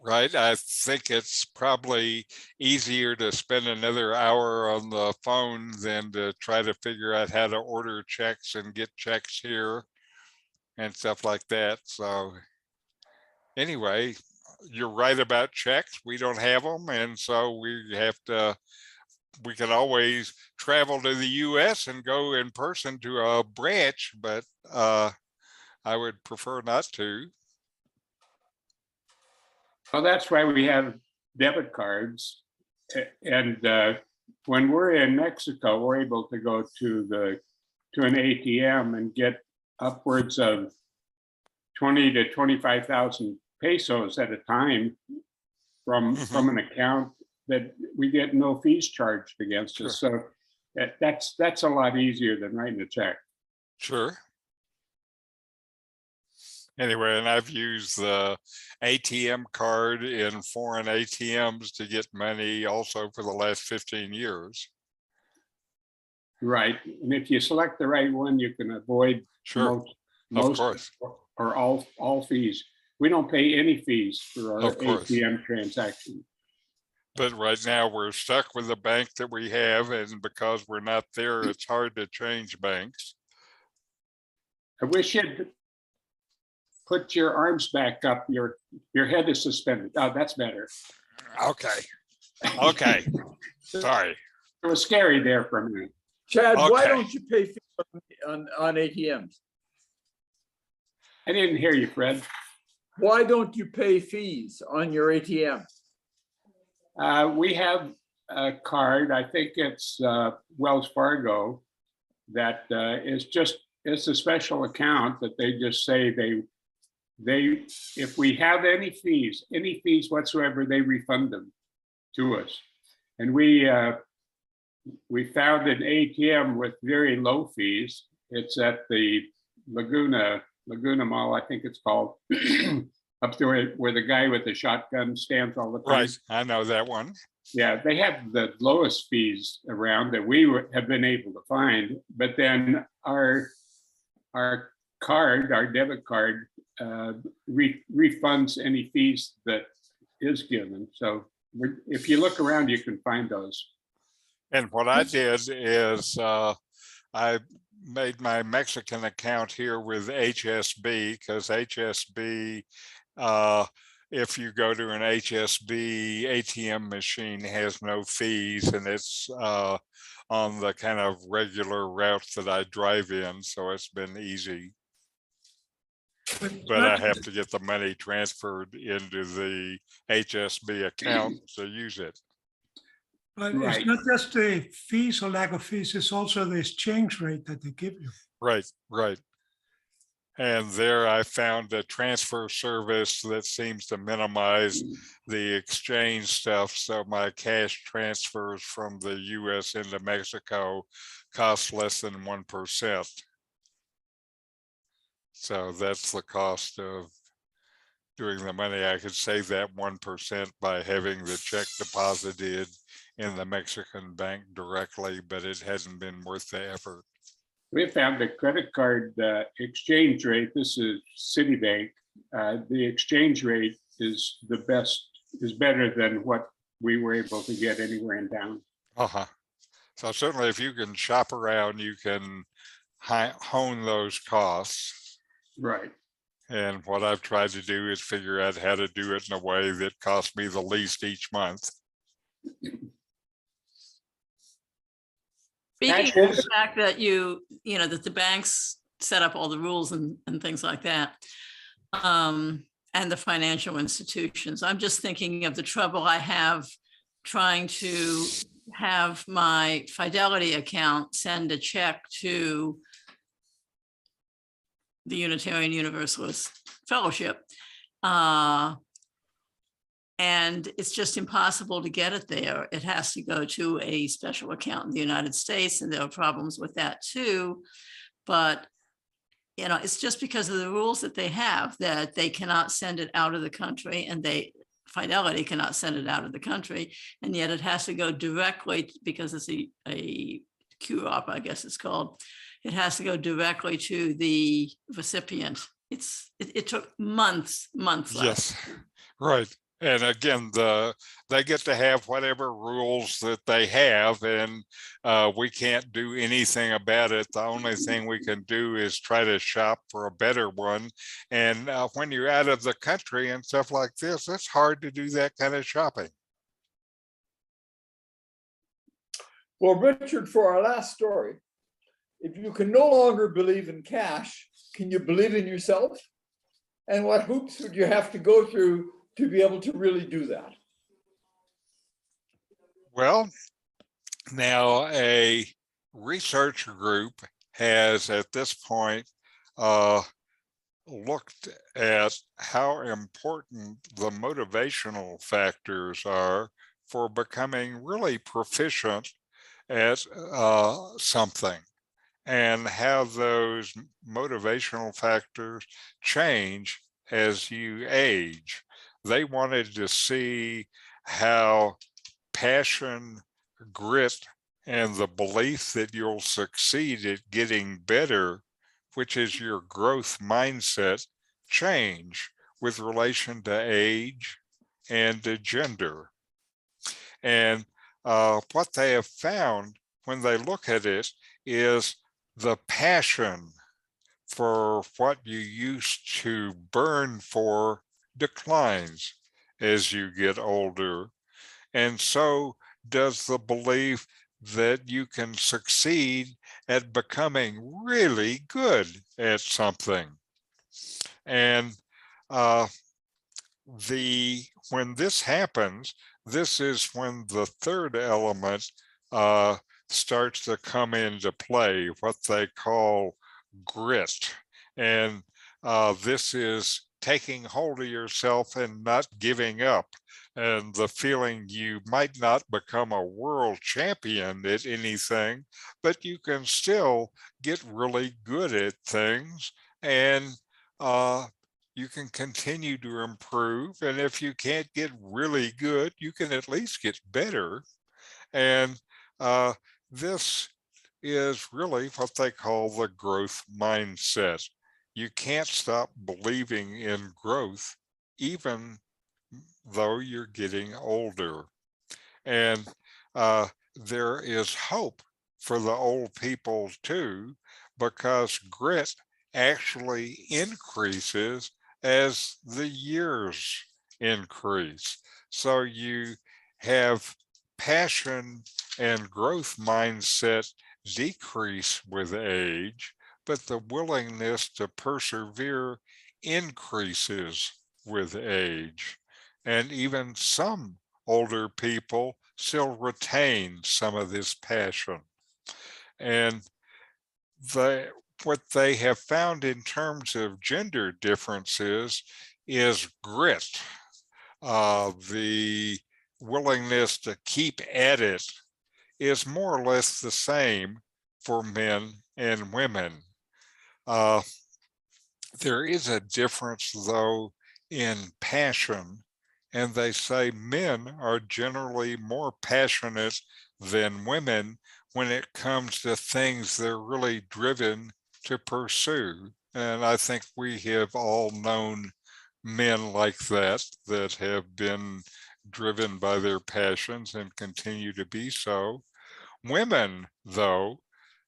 Right. I think it's probably easier to spend another hour on the phone than to try to figure out how to order checks and get checks here and stuff like that. So anyway, you're right about checks. We don't have them. And so we can always travel to the US and go in person to a branch, but I would prefer not to. Well, that's why we have debit cards. And when we're in Mexico, we're able to go to an ATM and get upwards of 20 to 25,000 pesos at a time from an account that we get no fees charged against us. So that's a lot easier than writing a check. Sure. Anyway, and I've used the ATM card in foreign ATMs to get money also for the last 15 years. Right. And if you select the right one, you can avoid Sure. most Of course. or all fees. We don't pay any fees for our Of course. ATM transaction. But right now we're stuck with the bank that we have, and because we're not there, it's hard to change banks. I wish you'd put your arms back up. Your head is suspended. Oh, that's better. Okay. Okay. Sorry. It was scary there for a minute. Chad, why Okay. don't you pay fees on ATMs? I didn't hear you, Fred. Why don't you pay fees on your ATM? We have a card, I think it's Wells Fargo, that it's a special account that they just say if we have any fees whatsoever, they refund them to us. And we found an ATM with very low fees. It's at the Laguna Mall, I think it's called, up there where the guy with the shotgun stands all the time. Right. I know that one. Yeah, they have the lowest fees around that we have been able to find. But then our debit card refunds any fees that is given. So if you look around, you can find those. And what I did is I made my Mexican account here with HSB, because HSB, if you go to an HSB ATM machine, has no fees, and it's on the kind of regular routes that I drive in, so it's been easy. But I have to get the money transferred into the HSB account to use it. But Right. it's not just the fees or lack of fees, it's also the exchange rate that they give you. Right, right. And there I found a transfer service that seems to minimize the exchange stuff. So my cash transfers from the US into Mexico cost less than 1%. So that's the cost of doing the money. I could save that 1% by having the check deposited in the Mexican bank directly, but it hasn't been worth the effort. We found the credit card exchange rate. This is Citibank. The exchange rate is better than what we were able to get anywhere in town. Uh-huh. So certainly if you can shop around, you can hone those costs. Right. And what I've tried to do is figure out how to do it in a way that costs me the least each month. Speaking Actually, of the fact that that the banks set up all the rules and things like that, and the financial institutions, I'm just thinking of the trouble I have trying to have my Fidelity account send a check to the Unitarian Universalist Fellowship. And it's just impossible to get it there. It has to go to a special account in the United States, and there are problems with that too. But, it's just because of the rules that they have that they cannot send it out of the country, and Fidelity cannot send it out of the country. And yet it has to go directly, because it's a QROP, I guess it's called. It has to go directly to the recipient. It took months. Yes, right. And again, they get to have whatever rules that they have, and we can't do anything about it. The only thing we can do is try to shop for a better one. And when you're out of the country and stuff like this, it's hard to do that kind of shopping. Well, Richard, for our last story, if you can no longer believe in cash, can you believe in yourself? And what hoops would you have to go through to be able to really do that? Well, now a research group has at this point looked at how important the motivational factors are for becoming really proficient at something, and how those motivational factors change as you age. They wanted to see how passion, grit, and the belief that you'll succeed at getting better, which is your growth mindset, change with relation to age and to gender. And what they have found when they look at it is the passion for what you used to burn for declines as you get older. And so does the belief that you can succeed at becoming really good at something. And when this happens, this is when the third element starts to come into play, what they call grit. And this is taking hold of yourself and not giving up, and the feeling you might not become a world champion at anything, but you can still get really good at things, and you can continue to improve. And if you can't get really good, you can at least get better. And this is really what they call the growth mindset. You can't stop believing in growth, even though you're getting older. And there is hope for the old people too, because grit actually increases as the years increase. So you have passion and growth mindset decrease with age, but the willingness to persevere increases with age. And even some older people still retain some of this passion. And what they have found in terms of gender differences is grit, the willingness to keep at it is more or less the same for men and women. There is a difference, though, in passion, and they say men are generally more passionate than women when it comes to things they're really driven to pursue. And I think we have all known men like that have been driven by their passions and continue to be so. Women, though,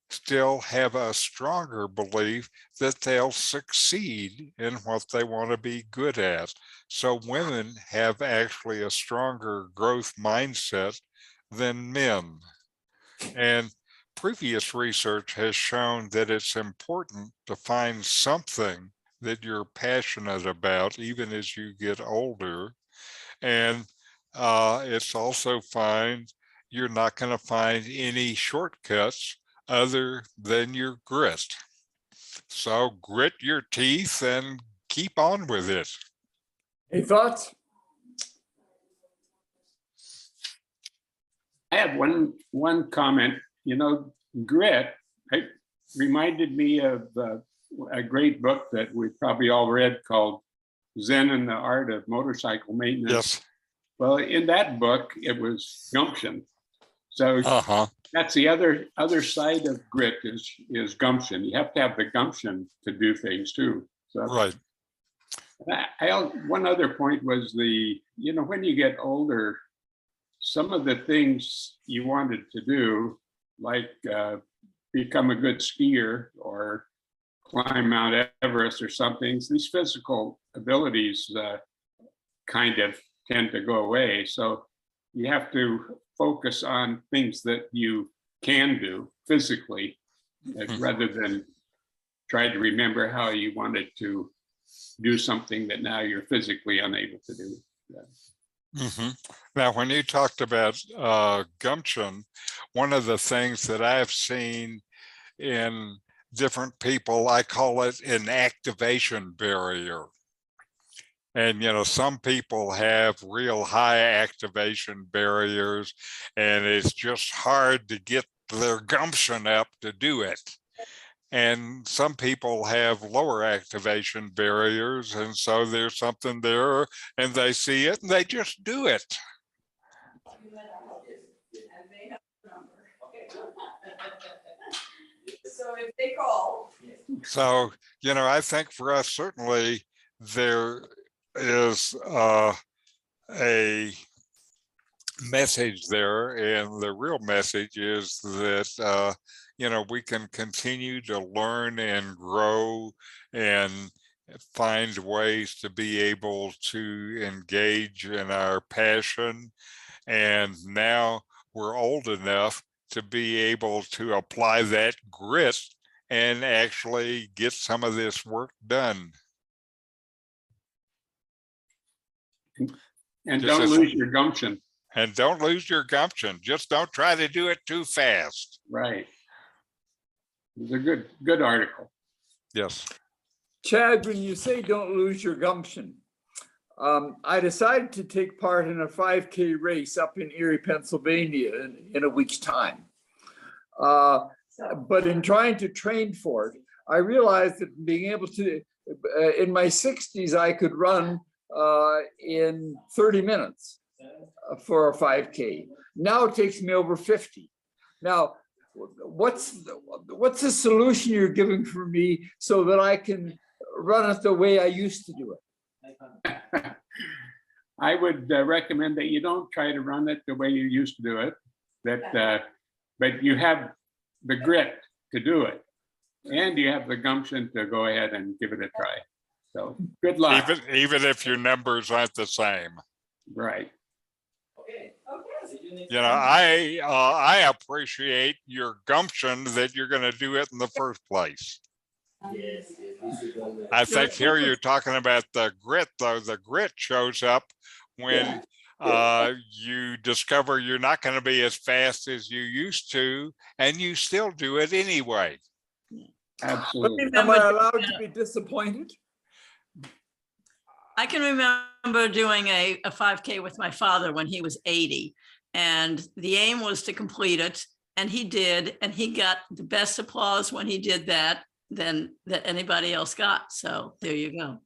still have a stronger belief that they'll succeed in what they want to be good at. So women have actually a stronger growth mindset than men. And previous research has shown that it's important to find something that you're passionate about, even as you get older. And it's also fine, you're not going to find any shortcuts other than your grit. So grit your teeth and keep on with it. Any thoughts? I have one comment. You know, grit, it reminded me of a great book that we probably all read called Zen and the Art of Motorcycle Maintenance. Yes. Well, in that book, it was gumption. So that's the other side of grit is gumption. You have to have the gumption to do things too. So Right. One other point was when you get older, some of the things you wanted to do, like become a good skier or climb Mount Everest or something, these physical abilities kind of tend to go away. So you have to focus on things that you can do physically rather than try to remember how you wanted to do something that now you're physically unable to do. Now, when you talked about gumption, one of the things that I've seen in different people, I call it an activation barrier. And, some people have real high activation barriers, and it's just hard to get their gumption up to do it. And some people have lower activation barriers, and so there's something there, and they see it, and they just do it. So if they call. So, I think for us, certainly there is a message there, and the real message is that we can continue to learn and grow and find ways to be able to engage in our passion. And now we're old enough to be able to apply that grit and actually get some of this work done. And Just don't lose your gumption. And don't lose your gumption. Just don't try to do it too fast. Right. It's a good article. Yes. Chad, when you say don't lose your gumption, I decided to take part in a 5K race up in Erie, Pennsylvania in a week's time. But in trying to train for it, I realized that being able to, in my 60s, I could run in 30 minutes for a 5K. Now it takes me over 50. Now, what's the solution you're giving for me so that I can run it the way I used to do it? I would recommend that you don't try to run it the way you used to do it, but you have the grit to do it, and you have the gumption to go ahead and give it a try. So good luck. Even if your numbers aren't the same. Right. I appreciate your gumption that you're going to do it in the first place. I think here you're talking about the grit, though. The grit shows up when you discover you're not going to be as fast as you used to, and you still do it anyway. Absolutely. Am I allowed to be disappointed? I can remember doing a 5K with my father when he was 80, and the aim was to complete it, and he did, and he got the best applause when he did that than that anybody else got. So there you go.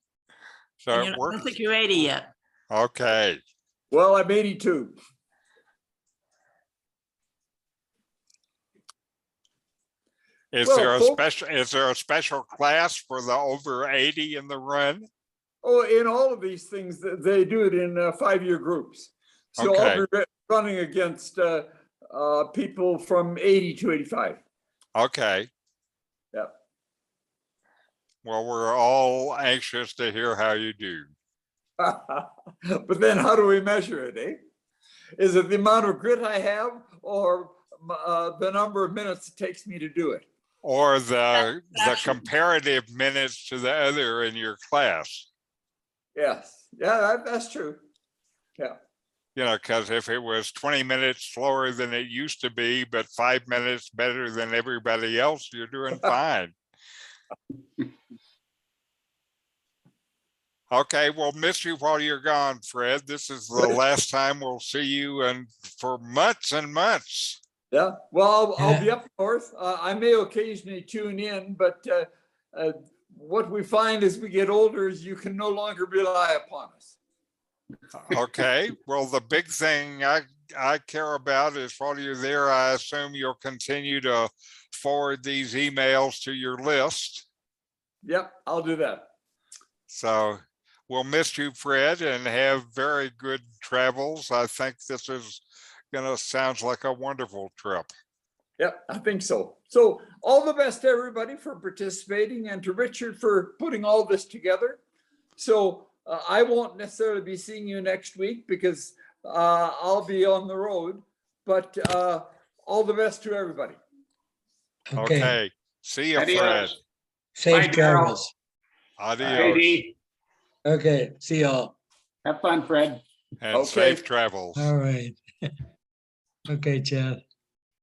So I don't think you're 80 yet. Okay. Well, I'm 82. Is there a special class for the over 80 in the run? Oh, in all of these things, they do it in 5-year groups. So Okay. I'll be running against people from 80 to 85. Okay. Yeah. Well, we're all anxious to hear how you do. But then how do we measure it, eh? Is it the amount of grit I have or the number of minutes it takes me to do it? Or the Action. comparative minutes to the other in your class. Yes. Yeah, that's true. Yeah. You know, because if it was 20 minutes slower than it used to be, but 5 minutes better than everybody else, you're doing fine. Okay, we'll miss you while you're gone, Fred. This is the last time we'll see you and for months and months. Yeah. Well, I'll Yeah. be up north. I may occasionally tune in, but what we find as we get older is you can no longer rely upon us. Okay, well, the big thing I care about is while you're there, I assume you'll continue to forward these emails to your list. Yep, I'll do that. So we'll miss you, Fred, and have very good travels. I think this is gonna sounds like a wonderful trip. Yep, I think so. So all the best to everybody for participating and to Richard for putting all this together. So I won't necessarily be seeing you next week because I'll be on the road, but all the best to everybody. Okay, Okay, see you, Fred. Adios. safe Bye, Darryl. travels. Adios, Katie, Okay, see y'all. have fun, Fred. and Okay. safe travels. All right. Okay, Chad.